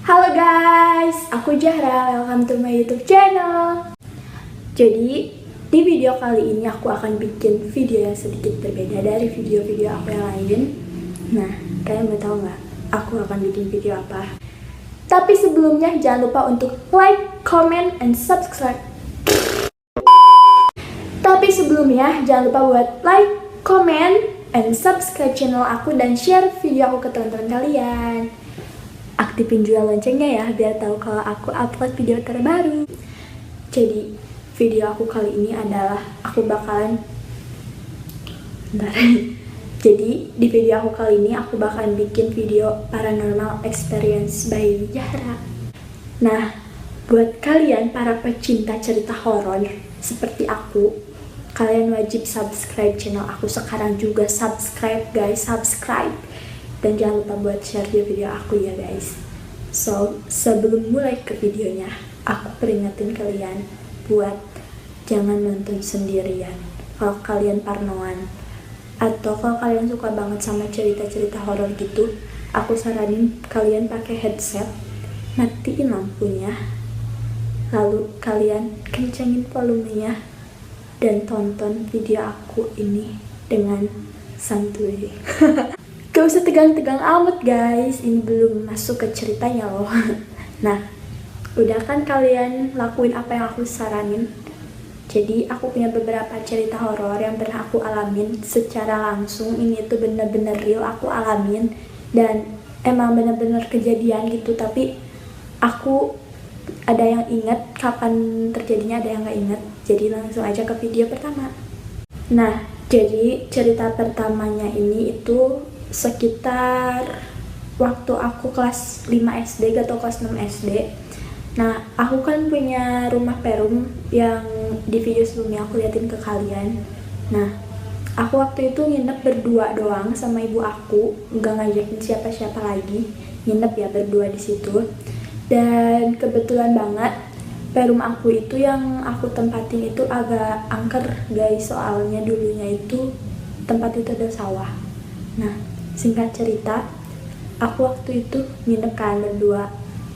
Halo guys, aku Zahra, welcome to my YouTube channel. Jadi, di video kali ini aku akan bikin video yang sedikit berbeda dari video-video aku yang lain. Nah, kalian mau tahu nggak aku akan bikin video apa? Tapi sebelumnya jangan lupa untuk like, comment, and subscribe. Tapi sebelumnya jangan lupa buat like, comment, and subscribe channel aku dan share video aku ke teman-teman kalian. Aktifin juga loncengnya ya biar tahu kalau aku upload video terbaru. Jadi video aku kali ini adalah aku bakalan Jadi di video aku kali ini aku bakalan bikin video paranormal experience by Zahra. Nah, buat kalian para pecinta cerita horor seperti aku, kalian wajib subscribe channel aku sekarang juga. Subscribe guys, subscribe. Dan jangan lupa buat share video aku ya guys. So, sebelum mulai ke videonya, aku peringatin kalian buat jangan nonton sendirian. Kalau kalian parnoan atau kalau kalian suka banget sama cerita-cerita horor gitu, aku saranin kalian pakai headset, matiin lampunya, lalu kalian kencangin volumenya dan tonton video aku ini dengan santuy. Gak usah tegang-tegang amat guys, ini belum masuk ke ceritanya loh. Nah, udah kan kalian lakuin apa yang aku saranin? Jadi aku punya beberapa cerita horor yang pernah aku alamin secara langsung. Ini tuh bener-bener real aku alamin dan emang bener-bener kejadian gitu. Tapi aku ada yang inget kapan terjadinya, ada yang gak inget. Jadi langsung aja ke video pertama. Nah, jadi cerita pertamanya ini itu sekitar waktu aku kelas 5 SD atau kelas 6 SD. Nah, aku kan punya rumah perum yang di video sebelumnya aku liatin ke kalian. Nah, aku waktu itu nginep berdua doang sama ibu aku, nggak ngajakin siapa-siapa lagi, nginep ya berdua di situ. Dan kebetulan banget perum aku itu yang aku tempatin itu agak angker guys, soalnya dulunya itu tempat itu ada sawah. Nah, singkat cerita, aku waktu itu nginep kan berdua.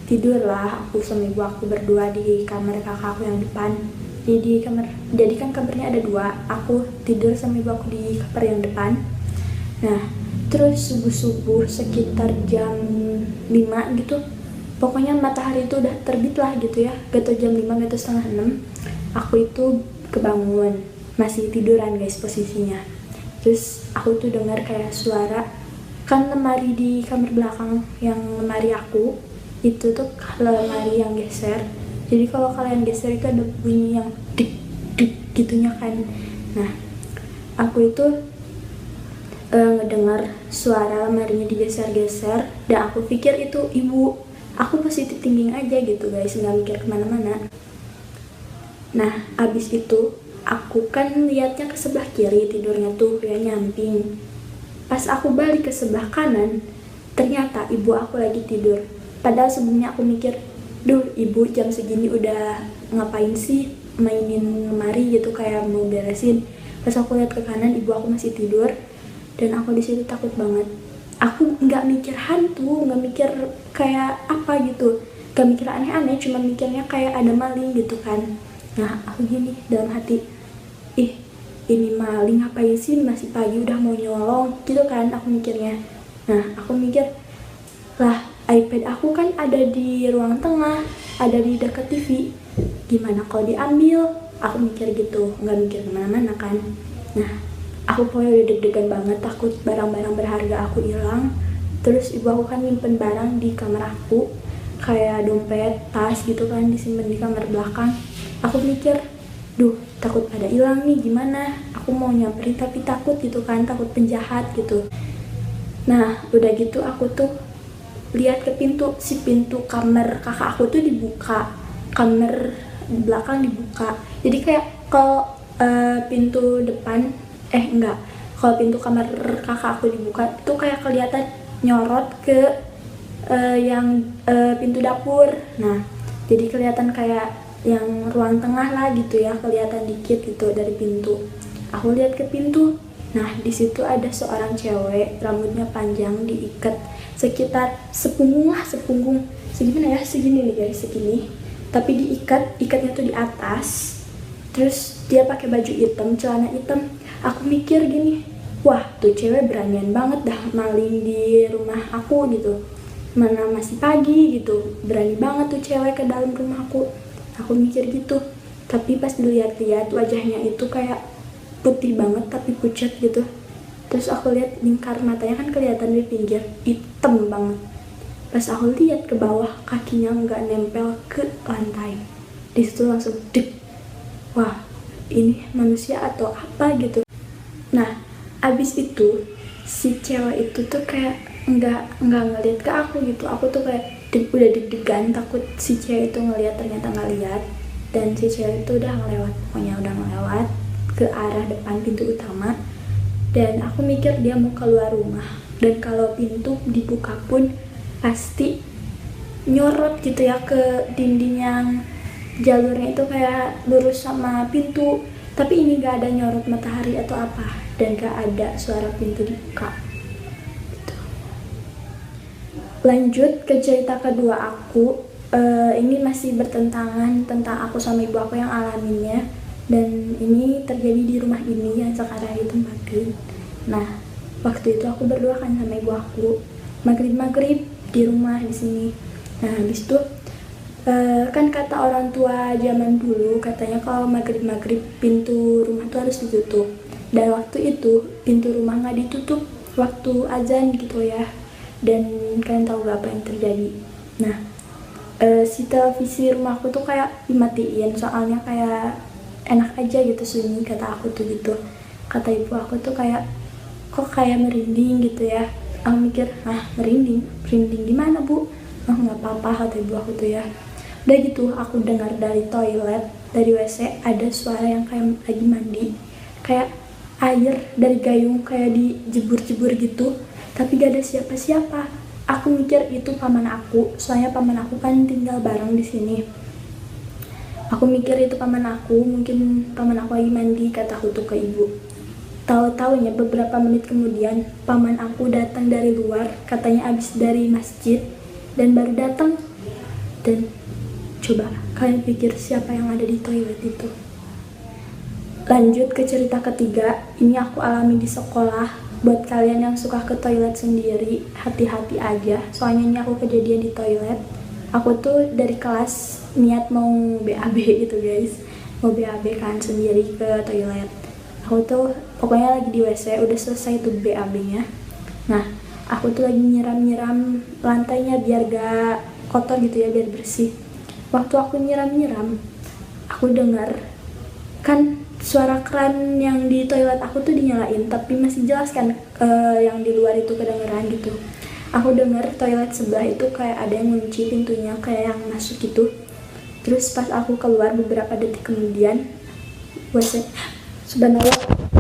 Tidurlah aku sama ibu aku berdua di kamar kakak aku yang depan. Jadi kan kamarnya ada dua. Aku tidur sama ibu aku di kamar yang depan. Nah, terus subuh-subuh sekitar jam 5 gitu. Pokoknya matahari itu udah terbit lah gitu ya. Gak tau jam 5, gak tau setengah 6. Aku itu kebangun. Masih tiduran guys posisinya. Terus aku tuh dengar kayak suara, kan lemari di kamar belakang yang lemari aku itu tuh lemari yang geser. Jadi kalau kalian geser itu ada bunyi yang dik dik gitunya kan. Nah, aku itu ngedengar suara lemarinya digeser-geser dan aku pikir itu ibu. Aku positif thinking aja gitu guys, nggak mikir kemana-mana. Nah, abis itu aku kan liatnya ke sebelah kiri, tidurnya tuh ya nyamping. Pas aku balik ke sebelah kanan, ternyata ibu aku lagi tidur. Padahal sebelumnya aku mikir, duh ibu jam segini udah ngapain sih, mainin lemari gitu kayak mau beresin. Pas aku lihat ke kanan, ibu aku masih tidur dan aku di situ takut banget. Aku nggak mikir hantu, nggak mikir kayak apa gitu, nggak mikir aneh-aneh, cuma mikirnya kayak ada maling gitu kan. Nah, aku gini dalam hati, ih ini maling ngapain sih, masih pagi udah mau nyolong gitu kan aku mikirnya. Nah, aku mikir lah iPad aku kan ada di ruang tengah, ada di dekat TV, gimana kalau diambil, aku mikir gitu, nggak mikir kemana-mana kan. Nah, aku pokoknya udah deg-degan banget, takut barang-barang berharga aku hilang. Terus ibu aku kan nyimpen barang di kamar aku, kayak dompet, tas gitu kan disimpan di kamar belakang. Aku mikir, duh takut pada hilang nih, gimana, aku mau nyamperin tapi takut gitu kan, takut penjahat gitu. Nah, udah gitu aku tuh lihat ke pintu, si pintu kamar kakak aku tuh dibuka, kamar belakang dibuka. Jadi kayak kalau pintu depan enggak, kalau pintu kamar kakak aku dibuka tuh kayak kelihatan nyorot ke pintu dapur. Nah, jadi kelihatan kayak yang ruang tengah lah gitu ya, kelihatan dikit gitu dari pintu. Aku lihat ke pintu. Nah, di situ ada seorang cewek, rambutnya panjang diikat sekitar sepunggung lah, sepunggung. segini ya, segini nih guys, segini. Tapi ikatnya tuh di atas. Terus dia pakai baju hitam, celana hitam. Aku mikir gini, wah tuh cewek beranian banget dah maling di rumah aku gitu. Mana masih pagi gitu, berani banget tuh cewek ke dalam rumahku. Aku mikir gitu. Tapi pas dilihat-lihat wajahnya itu kayak putih banget tapi pucat gitu. Terus aku lihat lingkar matanya kan kelihatan di pinggir, hitam banget. Pas aku lihat ke bawah, kakinya nggak nempel ke lantai. Di situ langsung dek, wah ini manusia atau apa gitu. Nah abis itu si cewek itu tuh kayak nggak ngeliat ke aku gitu. Aku tuh kayak udah deg-degan, takut si cewek itu ngeliat, ternyata nggak lihat. Dan si cewek itu udah ngelewat, pokoknya udah ngelewat ke arah depan pintu utama. Dan aku mikir dia mau keluar rumah, dan kalau pintu dibuka pun pasti nyorot gitu ya ke dinding yang jalurnya itu kayak lurus sama pintu. Tapi ini gak ada nyorot matahari atau apa, dan gak ada suara pintu dibuka gitu. Lanjut ke cerita kedua aku. Ini masih bertentangan tentang aku sama ibu aku yang alaminya, dan ini terjadi di rumah ini yang sekarang ditempatin. Nah waktu itu aku berdoa kan sama ibu aku maghrib di rumah di sini. Nah habis itu kan kata orang tua zaman dulu, katanya kalau maghrib pintu rumah tuh harus ditutup. Dan waktu itu pintu rumah nggak ditutup waktu azan gitu ya. Dan kalian tahu gak apa yang terjadi? Nah si televisi rumahku tuh kayak dimatiin, soalnya kayak enak aja gitu sunyi, kata aku tuh gitu. Kata ibu aku tuh kayak, kok kayak merinding gitu ya. Aku mikir, merinding gimana bu? Nggak apa-apa, kata ibu aku tuh ya. Udah gitu aku dengar dari toilet, dari WC ada suara yang kayak lagi mandi, kayak air dari gayung kayak dijebur-jebur gitu, tapi gak ada siapa-siapa. Aku mikir itu paman aku, soalnya paman aku kan tinggal bareng di sini. Aku mikir itu paman aku, mungkin paman aku lagi mandi, kata aku tuh ke ibu. Tahu-taunya beberapa menit kemudian paman aku datang dari luar, katanya abis dari masjid dan baru datang. Dan coba kalian pikir siapa yang ada di toilet itu. Lanjut ke cerita ketiga, ini aku alami di sekolah. Buat kalian yang suka ke toilet sendiri, hati-hati aja, soalnya ini aku kejadian di toilet. Aku tuh dari kelas niat mau BAB gitu guys, mau BAB kan sendiri ke toilet. Aku tuh pokoknya lagi di WC, udah selesai tuh BAB-nya. Nah aku tuh lagi nyiram lantainya biar gak kotor gitu ya, biar bersih. Waktu aku nyiram, aku dengar kan suara keran yang di toilet aku tuh dinyalain, tapi masih jelas kan yang di luar itu kedengeran gitu. Aku dengar toilet sebelah itu kayak ada yang ngunci pintunya, kayak yang masuk gitu. Terus pas aku keluar beberapa detik kemudian, WC subhanallah,